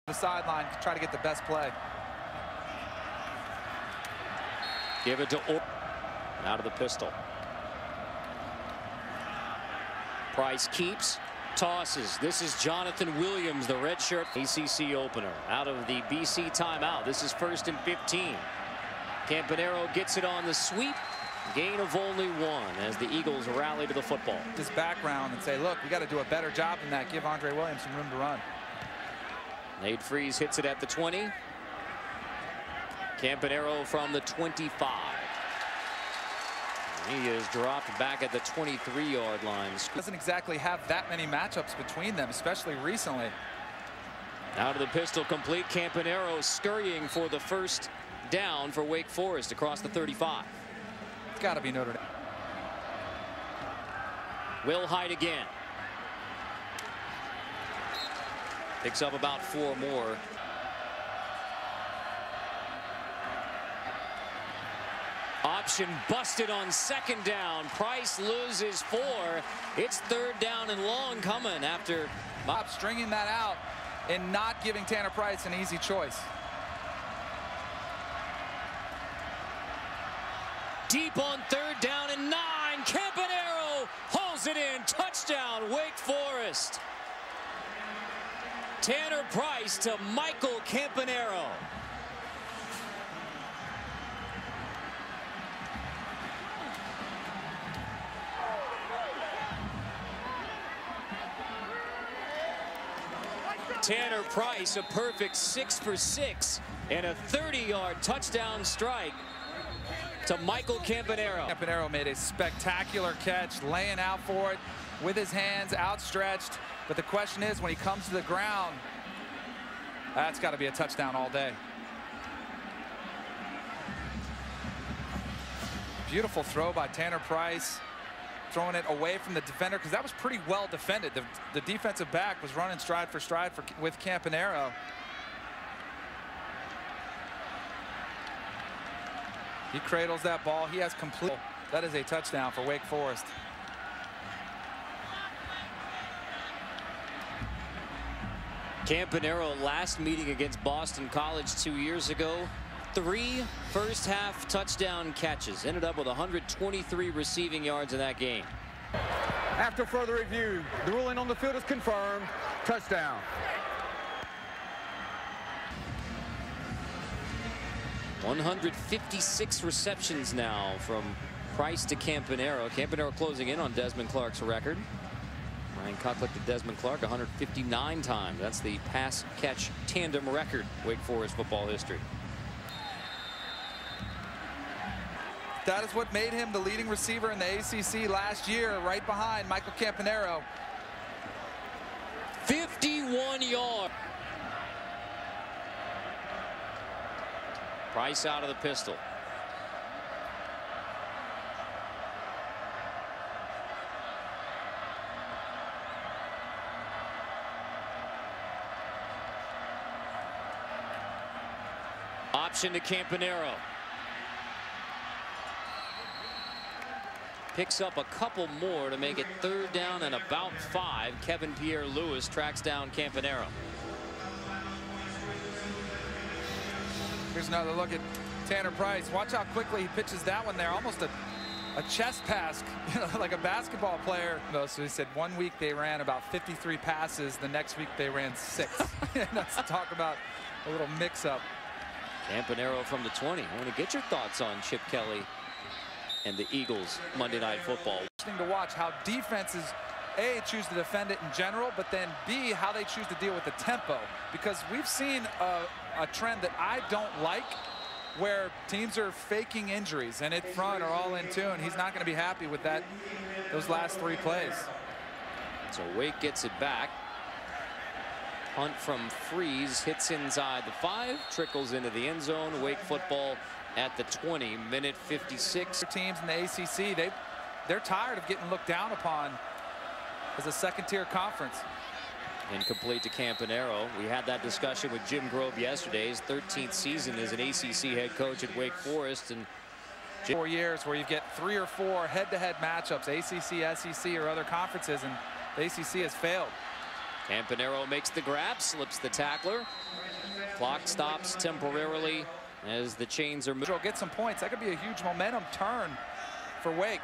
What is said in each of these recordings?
The sideline to try to get the best play. Give it to out of the pistol. Price keeps, tosses. This is Jonathan Williams, the redshirt ACC opener. Out of the BC timeout. This is 1st and 15. Campanaro gets it on the sweep. Gain of only 1 as the Eagles rally to the football. His background and say, look, we got to do a better job than that. Give Andre Williams some room to run. Nate Freeze hits it at the 20. Campanaro from the 25. He is dropped back at the 23-yard line. Doesn't exactly have that many matchups between them, especially recently. Out of the pistol, complete. Campanaro scurrying for the first down for Wake Forest across the 35. It's got to be Notre Dame. Will Hyde again. Picks up about 4 more. Option busted on 2nd down. Price loses 4. It's 3rd down and long coming after Stringing that out and not giving Tanner Price an easy choice. Deep on 3rd down and 9. Campanaro hauls it in. Touchdown, Wake Forest. Tanner Price to Micheal Campanaro. Tanner Price, a perfect 6 for 6 and a 30-yard touchdown strike to Micheal Campanaro. Campanaro made a spectacular catch, laying out for it with his hands outstretched. But the question is, when he comes to the ground, that's got to be a touchdown all day. Beautiful throw by Tanner Price, throwing it away from the defender, because that was pretty well defended. The defensive back was running stride for stride with Campanaro. He cradles that ball. He has complete. That is a touchdown for Wake Forest. Campanaro last meeting against Boston College 2 years ago. 3 first-half touchdown catches. Ended up with 123 receiving yards in that game. After further review, the ruling on the field is confirmed. Touchdown. .156 receptions now from Price to Campanaro. Campanaro closing in on Desmond Clark's record. Ryan Cutcliffe to Desmond Clark 159 times. That's the pass-catch tandem record Wake Forest football history. That is what made him the leading receiver in the ACC last year, right behind Micheal Campanaro. 51 yards. Price out of the pistol. Option to Campanaro. Picks up a couple more to make it 3rd down and about 5. Kevin Pierre-Louis tracks down Campanaro. Here's another look at Tanner Price. Watch how quickly he pitches that one there. Almost a chest pass, like a basketball player. So he said 1 week they ran about 53 passes. The next week they ran 6. That's to talk about a little mix-up. Campanaro from the 20. I want to get your thoughts on Chip Kelly and the Eagles Monday Night Football. Interesting to watch how defenses, A, choose to defend it in general, but then B, how they choose to deal with the tempo. Because we've seen a trend that I don't like, where teams are faking injuries and in front are all in tune. He's not going to be happy with that, those last 3 plays. So Wake gets it back. Punt from Freeze, hits inside the 5, trickles into the end zone. Wake football at the 20, minute 56. Teams in the ACC, they're tired of getting looked down upon as a second-tier conference. Incomplete to Campanaro. We had that discussion with Jim Grove yesterday. His 13th season as an ACC head coach at Wake Forest, and 4 years where you get 3 or 4 head-to-head matchups, ACC, SEC, or other conferences, and the ACC has failed. Campanaro makes the grab, slips the tackler. Clock stops temporarily as the chains are moving. Get some points. That could be a huge momentum turn for Wake.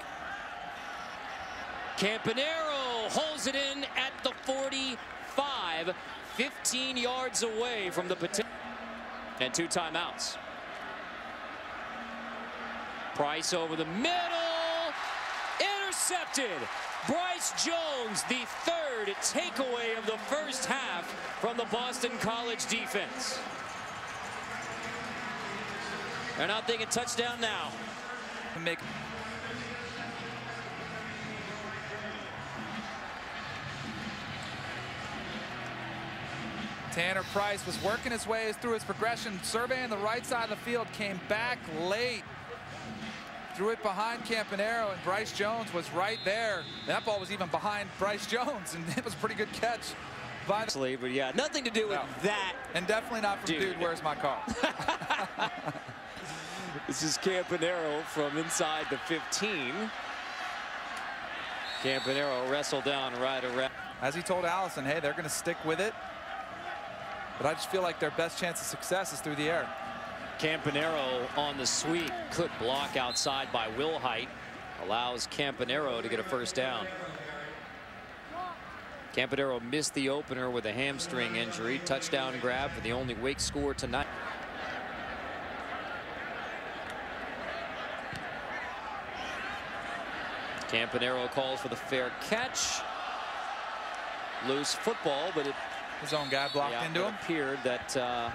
Campanaro holds it in at the 45, 15 yards away from the potential. And 2 timeouts. Price over the middle, intercepted. Bryce Jones, the 3rd takeaway of the first half from the Boston College defense. They're not thinking touchdown now. Tanner Price was working his way through his progression, surveying the right side of the field, came back late, threw it behind Campanaro, and Bryce Jones was right there. That ball was even behind Bryce Jones, and it was a pretty good catch. But yeah, nothing to do with that. And definitely not from dude, where's my car? This is Campanaro from inside the 15. Campanaro wrestled down right around. As he told Allison, hey, they're going to stick with it. But I just feel like their best chance of success is through the air. Campanaro on the sweep. Good block outside by Wilhite. Allows Campanaro to get a first down. Campanaro missed the opener with a hamstring injury. Touchdown grab for the only Wake score tonight. Campanaro calls for the fair catch. Loose football, but it his own guy blocked into him. It appeared that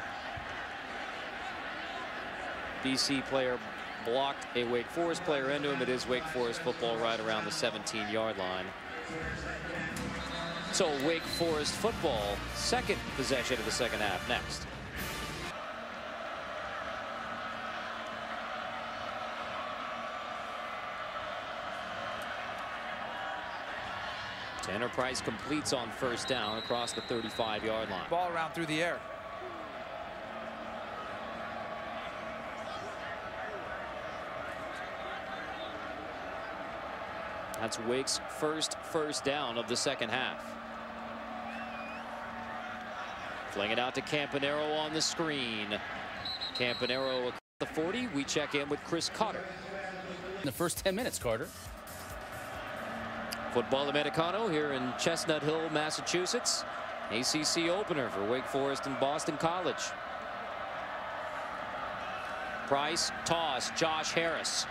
BC player blocked a Wake Forest player into him. It is Wake Forest football right around the 17-yard line. So Wake Forest football, 2nd possession of the 2nd half next. Tanner Price completes on first down across the 35-yard line. Ball around through the air. That's Wake's first down of the 2nd half. Fling it out to Campanaro on the screen. Campanaro across the 40. We check in with Chris Carter. In the first 10 minutes, Carter. Football Americano here in Chestnut Hill, Massachusetts. ACC opener for Wake Forest and Boston College. Price, toss, Josh Harris.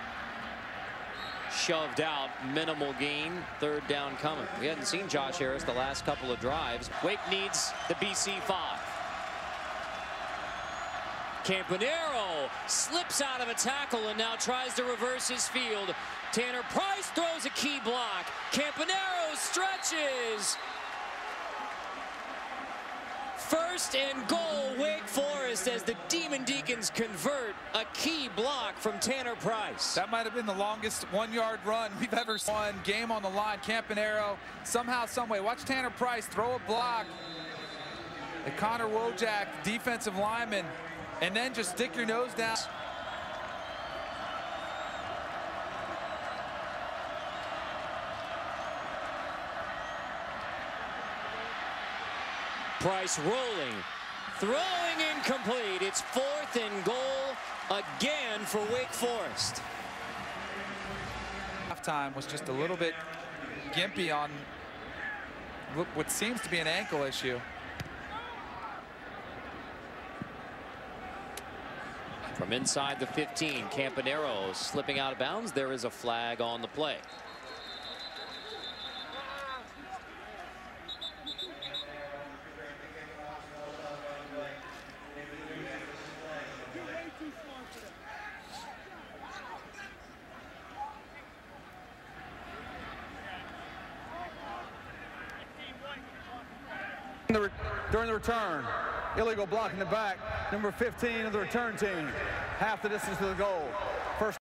Shoved out, minimal gain, 3rd down coming. We hadn't seen Josh Harris the last couple of drives. Wake needs the BC 5. Campanaro slips out of a tackle and now tries to reverse his field. Tanner Price throws a key block. Campanaro stretches. 1st and goal, Wake Forest, as the Demon Deacons convert a key block from Tanner Price. That might have been the longest 1-yard run we've ever seen. Game on the line. Campanaro somehow, someway. Watch Tanner Price throw a block at Connor Wojak, defensive lineman, and then just stick your nose down. Price rolling, throwing incomplete. It's 4th and goal again for Wake Forest. Halftime was just a little bit gimpy on what seems to be an ankle issue. From inside the 15, Campanaro slipping out of bounds. There is a flag on the play. During the return, illegal block in the back, number 15 of the return team, half the distance to the goal. First